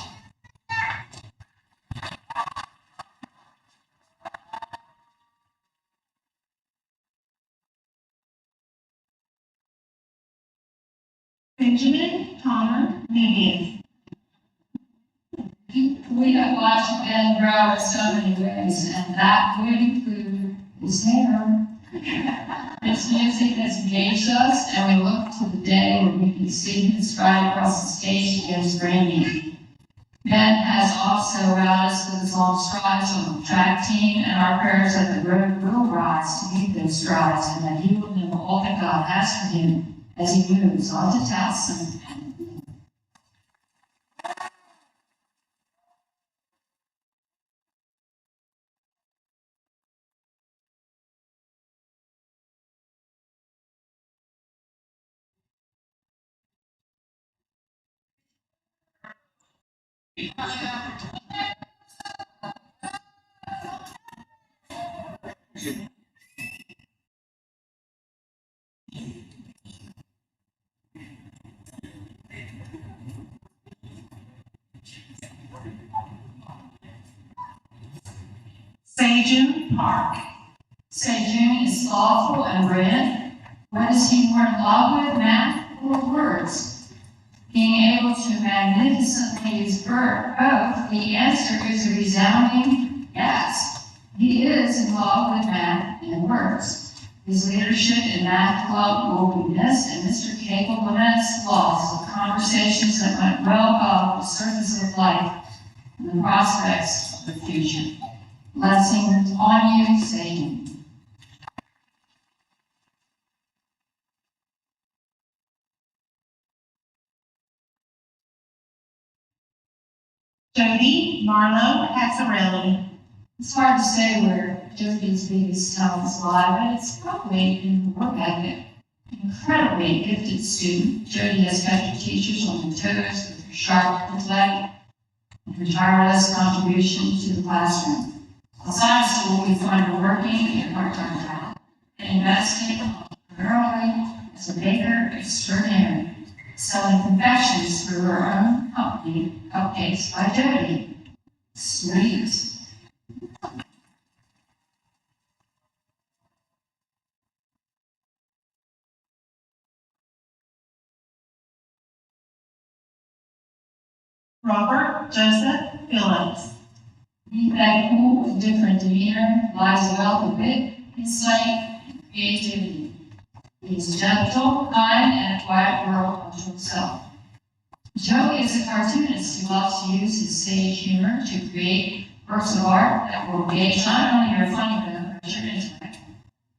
Benjamin Palmer Median. We have watched Ben grow in so many ways, and that would include his hair. His music has engaged us, and we look to the day when we can see him stride across the stage against Randy. Ben has also wowed us with his long strides on the track team, and our prayers that the road will rise to meet those strides, and that he will know all that God has for him as he moves on to Towson. Sejun Park. Sejun is thoughtful and brilliant. What is he more in love with, math or words? Being able to magnificently use both, the answer is a resounding yes. He is in love with math and words. His leadership in math club will be missed, and Mr. Cable laments the loss of conversations that went well above the surface of life and the prospects of the future. Blessings on you, Satan. Jody Marlowe Cassarelli. It's hard to say where Jody's biggest talents lie, but it's probably in her work ethic. An incredibly gifted student, Jody has kept her teachers on their toes with her sharp intellect and her tireless contribution to the classroom. Outside of school, we find her working a part-time job and investing entrepreneurially as a baker extraordinaire, selling confections through her own company, Cupcakes by Jody. Sweet. Robert Joseph Phillips. Beneath that cool, different demeanor lies a wealth of wit, insight, and creativity. He is gentle, kind, and a quiet girl unto himself. Joe is a cartoonist who loves to use his stage humor to create works of art that will engage not only your funny bone, but your intellect.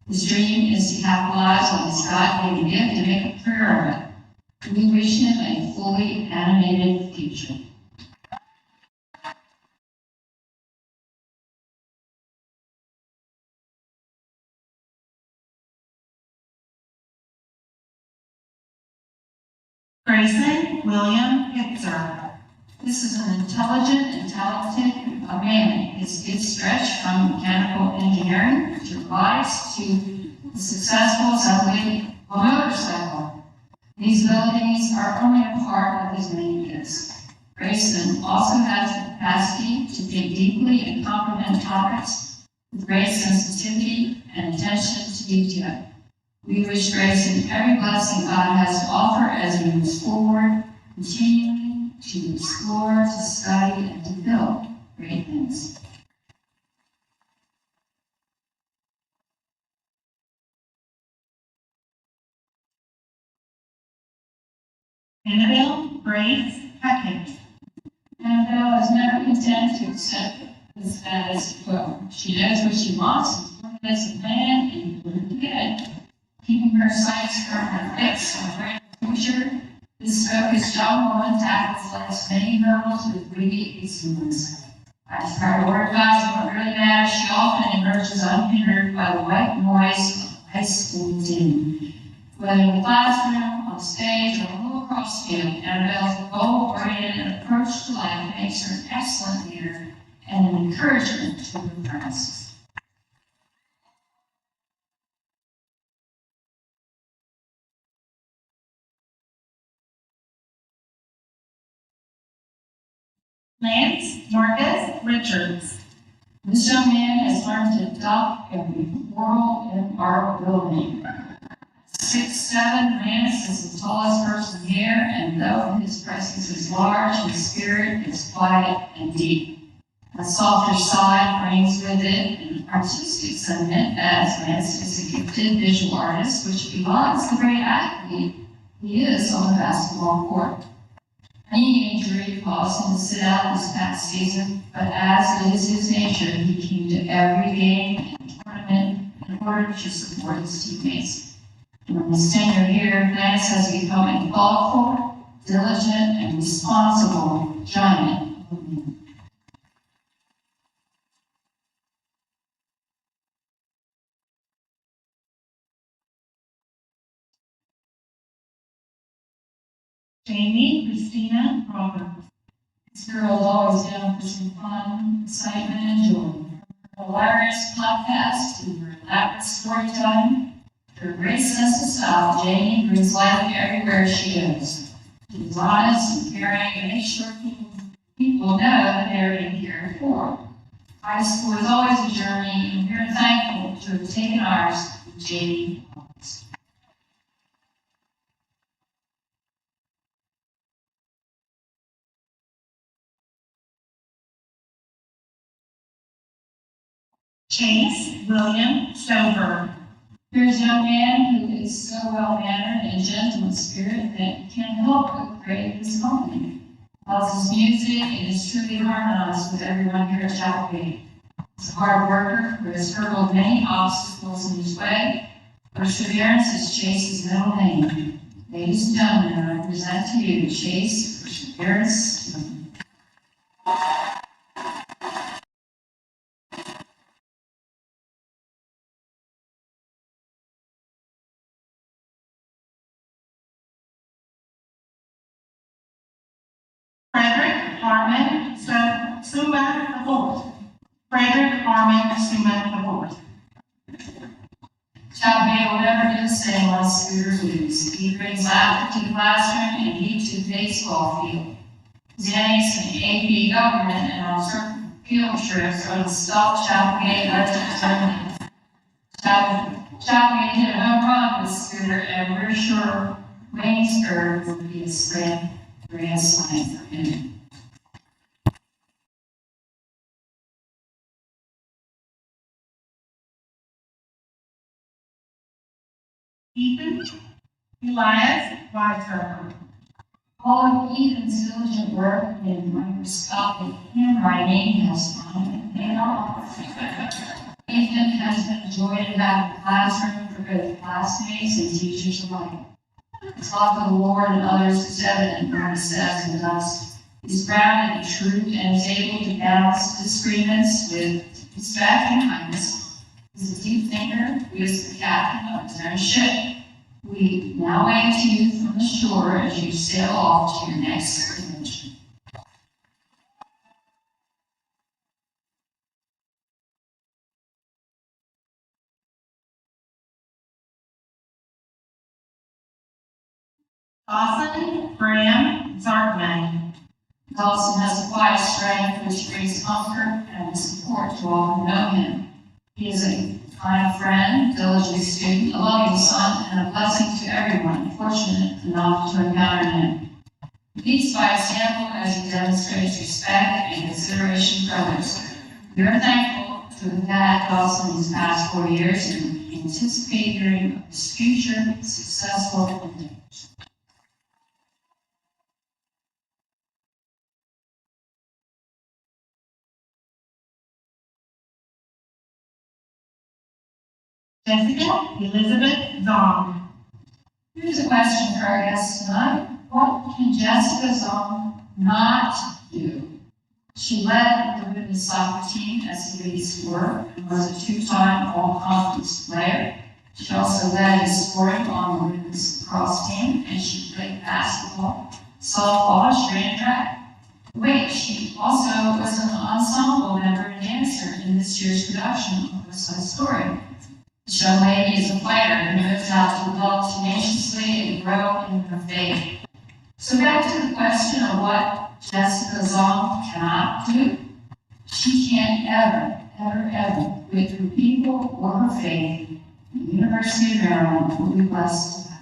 His dream is to capitalize on his God-given gift to make a career of it. We wish him a fully animated future. Grayson William Hitzer. This is an intelligent and talented man. His gifts stretch from mechanical engineering to robotics to the successful assembly of a motorcycle. These abilities are only a part of his many gifts. Grayson also has the capacity to think deeply and comprehend topics with great sensitivity and attention to detail. We wish Grayson every blessing God has to offer as he moves forward, continuing to explore, to study, and to build great things. Annabelle Grace Hackett. Annabelle is never content to accept the status quo. She knows what she wants and formulates a plan and put it together, keeping her sights firmly fixed on a bright future. This focused young woman tackles life's many hurdles with witty excellence. As prioritizing what really matters, she often emerges unhindered by the white noise of high school din. Whether in the classroom, on stage, or all across the field, Annabelle's goal-oriented approach to life makes her an excellent leader and an encouragement to her friends. Lance Marcus Richards. This young man has learned to adopt every moral in our building. 6'7", Lance is the tallest person here, and though his presence is large, his spirit is quiet and deep. A softer side brings with it an artistic sentiment, as Lance is a gifted visual artist, which belies the great athlete he is on the basketball court. A knee injury caused him to sit out this past season, but as it is his nature, he came to every game and tournament in order to support his teammates. During his tenure here, Lance has become a thoughtful, diligent, and responsible giant of men. Jamie Christina Roberts. This girl is always down for some fun, excitement, and joy. Her hilarious podcast to her elaborate storytelling. Her great sense of style, Jamie brings life everywhere she goes. She is honest and caring and makes sure people know that they are being cared for. High school is always a journey, and we are thankful to have taken ours with Jamie. Chase William Stover. Here's a young man who is so well-mannered and gentle in spirit that he can't help but crave his company. Loves his music and is truly harmonized with everyone here at Chapelgate. He's a hard worker who has hurdled many obstacles in his way. Perseverance is Chase's middle name. Ladies and gentlemen, I present to you Chase Perseverance. Frederick Harmon Suma IV. Frederick Harmon Suma IV. Chapelgate will never do the same on Scooter Blues. He brings laughter to the classroom and heat to the baseball field. His annex in AP government and on certain field trips are the stuff Chapelgate legends only. Chapelgate hit a home run with Scooter, and we're sure Waynesburg will be a grand slam for him. Ethan Elias Weisberger. All of Ethan's diligent work in microscopic handwriting has finally paid off. Ethan has been a joy to have in the classroom for both classmates and teachers alike. The love of the Lord and others is evident when he says and does. He's grounded in truth and is able to balance disagreements with respect and kindness. He's a deep thinker who is the captain of his own ship. We now wave to you from the shore as you sail off to your next adventure. Dawson Graham Zartman. Dawson has a quiet strength which brings comfort and support to all who know him. He is a kind friend, diligent student, a loving son, and a blessing to everyone fortunate enough to encounter him. He leads by example as he demonstrates respect and consideration for others. We are thankful to have had Dawson these past 4 years and anticipate hearing of his future successful endeavors. Jessica Elizabeth Zong. Here's a question for our guests tonight. What can Jessica Zong not do? She led the women's soccer team as the lead scorer and was a two-time all-conference player. She also led in scoring on the women's lacrosse team, and she played basketball, softball, she ran track. Wait, she also was an ensemble member and dancer in this year's production of West Side Story. The young lady is a fighter who knows how to develop tenaciously and grow in her faith. So back to the question of what Jessica Zong cannot do. She can't ever quit her people or her faith. The University of Maryland will be blessed to have.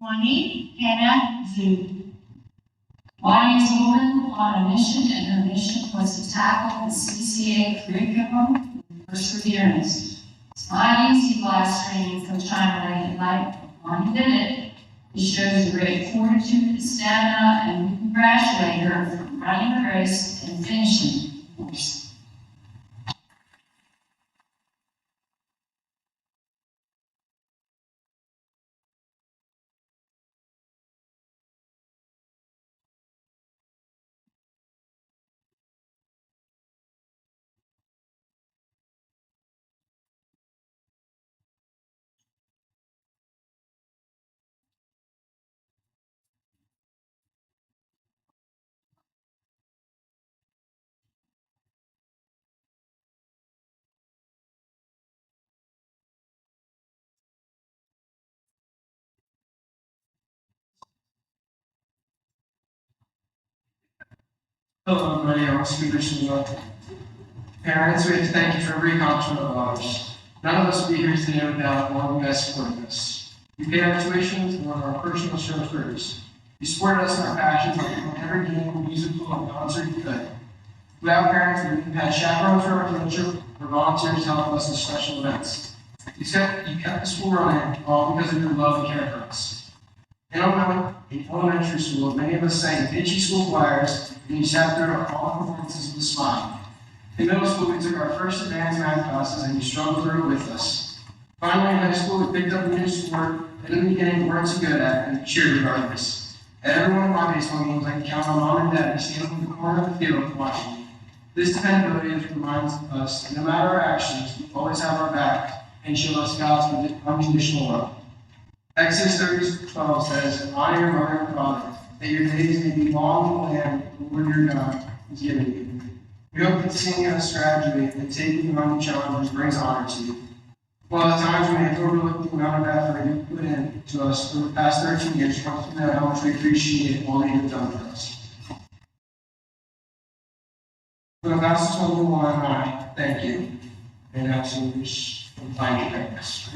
Wani Hannah Zhu. Bonnie is a woman on a mission, and her mission was to tackle the CCA curriculum with perseverance. It's not easy live streaming from China late at night, but Bonnie did it. It shows great fortitude and stamina, and we congratulate her for running the race and finishing the course. Hello, everybody. I'm speakers from the parents. We have to thank you for every accomplishment of ours. None of us would be here today without one of you guys supporting us. You paid our tuition to one of our personal chauffeurs. You supported us in our passions like doing every game, musical, and concert you could. Without parents, we wouldn't have had chaperones for our future or volunteers to help us in special events. You kept the school running, all because of your love and care for us. In elementary school, many of us sang pitchy school choirs, and you sat through all performances with a smile. In middle school, we took our first advanced math classes, and you struggled through it with us. Finally, in high school, we picked up a new sport that in the beginning we weren't so good at, and cheered regardless. At every one of my baseball games, I could count on mom and dad to stand in the corner of the field watching me. This dependability reminds us that no matter our actions, we always have our back and show us God's unconditional love. Exodus 30:12 says, honor your mother and father, that your days may be long in the land the Lord your God is giving you. We hope that seeing us graduate and taking on new challenges brings honor to you. While at times we may have overlooked the amount of effort you put in to us for the past 13 years, we want to know how much we appreciate all that you've done for us. For the class of 21, I thank you, and have seniors from Pine Campus.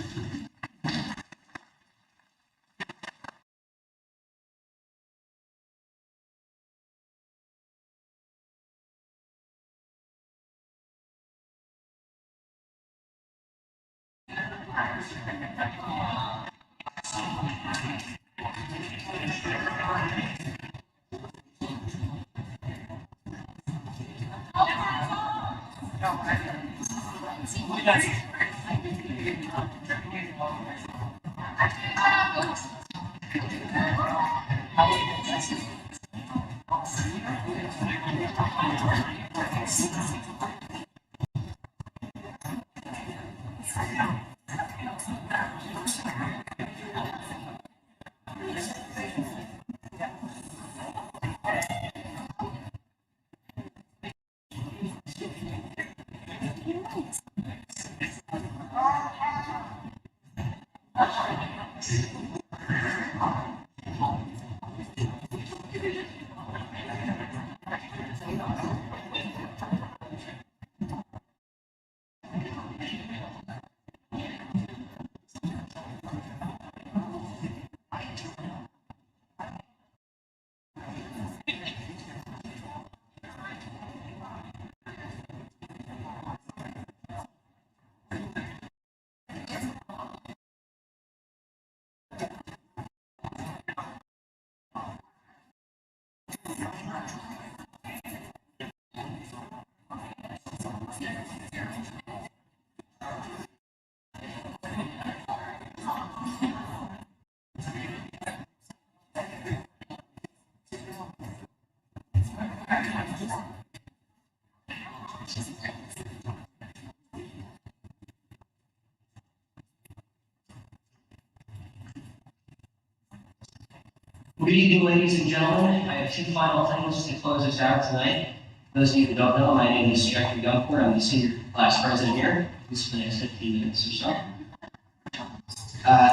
Good evening, ladies and gentlemen. I have two final things to close us out tonight. Those of you who don't know, my name is Jeffrey Dunford. I'm the senior class president here, at least for the next 15 minutes or so.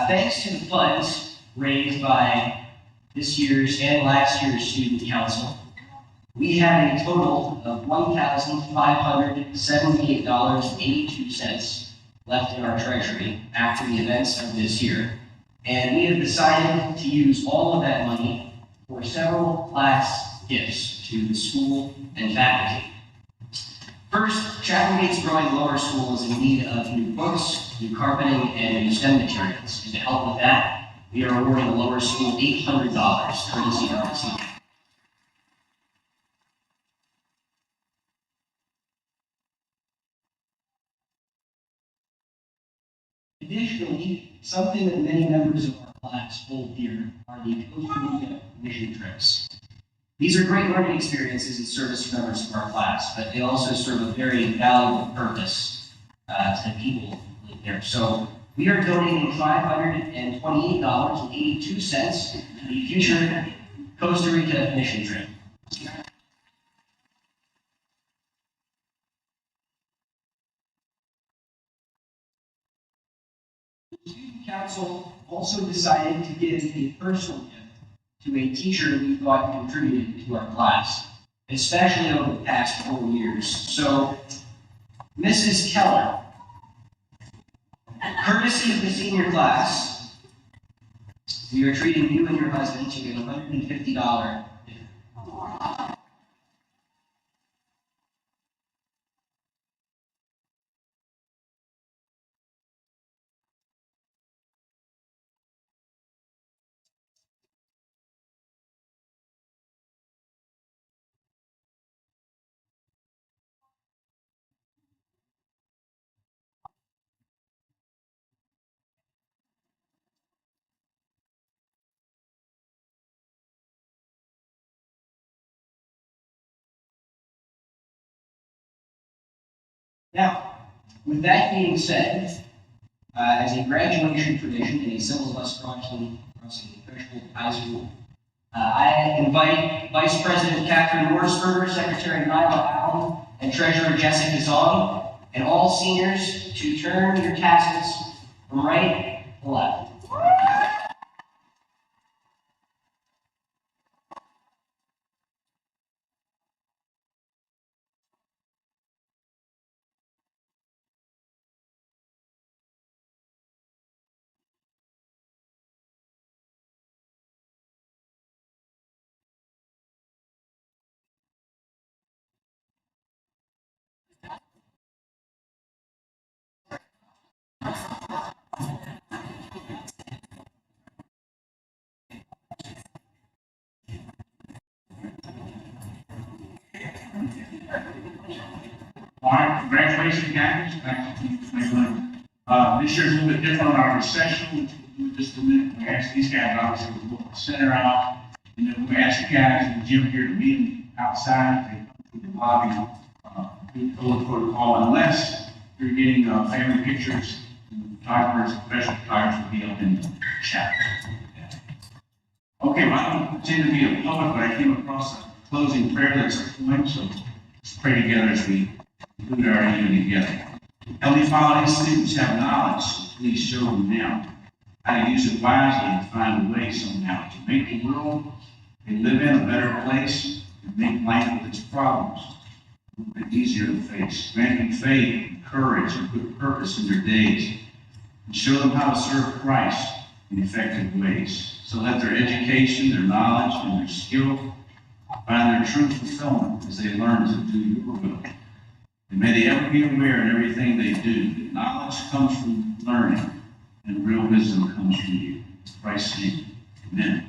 Thanks to the funds raised by this year's and last year's student council, we have a total of $1,578.82 left in our treasury after the events of this year. And we have decided to use all of that money for several class gifts to the school and faculty. First, Chapelgate's growing lower school is in need of new books, new carpeting, and new STEM materials. And to help with that, we are awarding the lower school $800 courtesy of the senior. Additionally, something that many members of our class hold dear are the Costa Rica mission trips. These are great learning experiences and service to members of our class, but they also serve a very valuable purpose to the people who live there. So we are donating $528.82 to the future Costa Rica mission trip. The student council also decided to give a personal gift to a teacher we thought contributed to our class, especially over the past 4 years. So, Mrs. Keller, courtesy of the senior class, we are treating you and your husband to a $150 dinner. Now, with that being said, as a graduation tradition in a civil bus crossing the threshold of high school, I invite Vice President Catherine Morrisberger, Secretary Nyla Allen, and Treasurer Jessica Zong, and all seniors to turn your tassels from right to left. All right, graduation guys, back to you. This year's a little bit different on our recession, which we'll do just a minute. We asked these guys, obviously, to look the center out. And then we asked the guys in the gym here to meet them outside. They come to the lobby, do full protocol, unless you're getting family pictures. Photographers, professional photographers will be up in the chat. Okay, well, I don't pretend to be a poet, but I came across a closing prayer that's a poem, so let's pray together as we conclude our evening together. Heavenly Father, these students have knowledge, so please show them now how to use it wisely and find a way somehow to make the world they live in a better place and make life with its problems a little bit easier to face. Grant them faith and courage and good purpose in their days, and show them how to serve Christ in effective ways. So let their education, their knowledge, and their skill find their true fulfillment as they learn to do your will. And may they ever be aware in everything they do that knowledge comes from learning and real wisdom comes from you. In Christ's name, amen.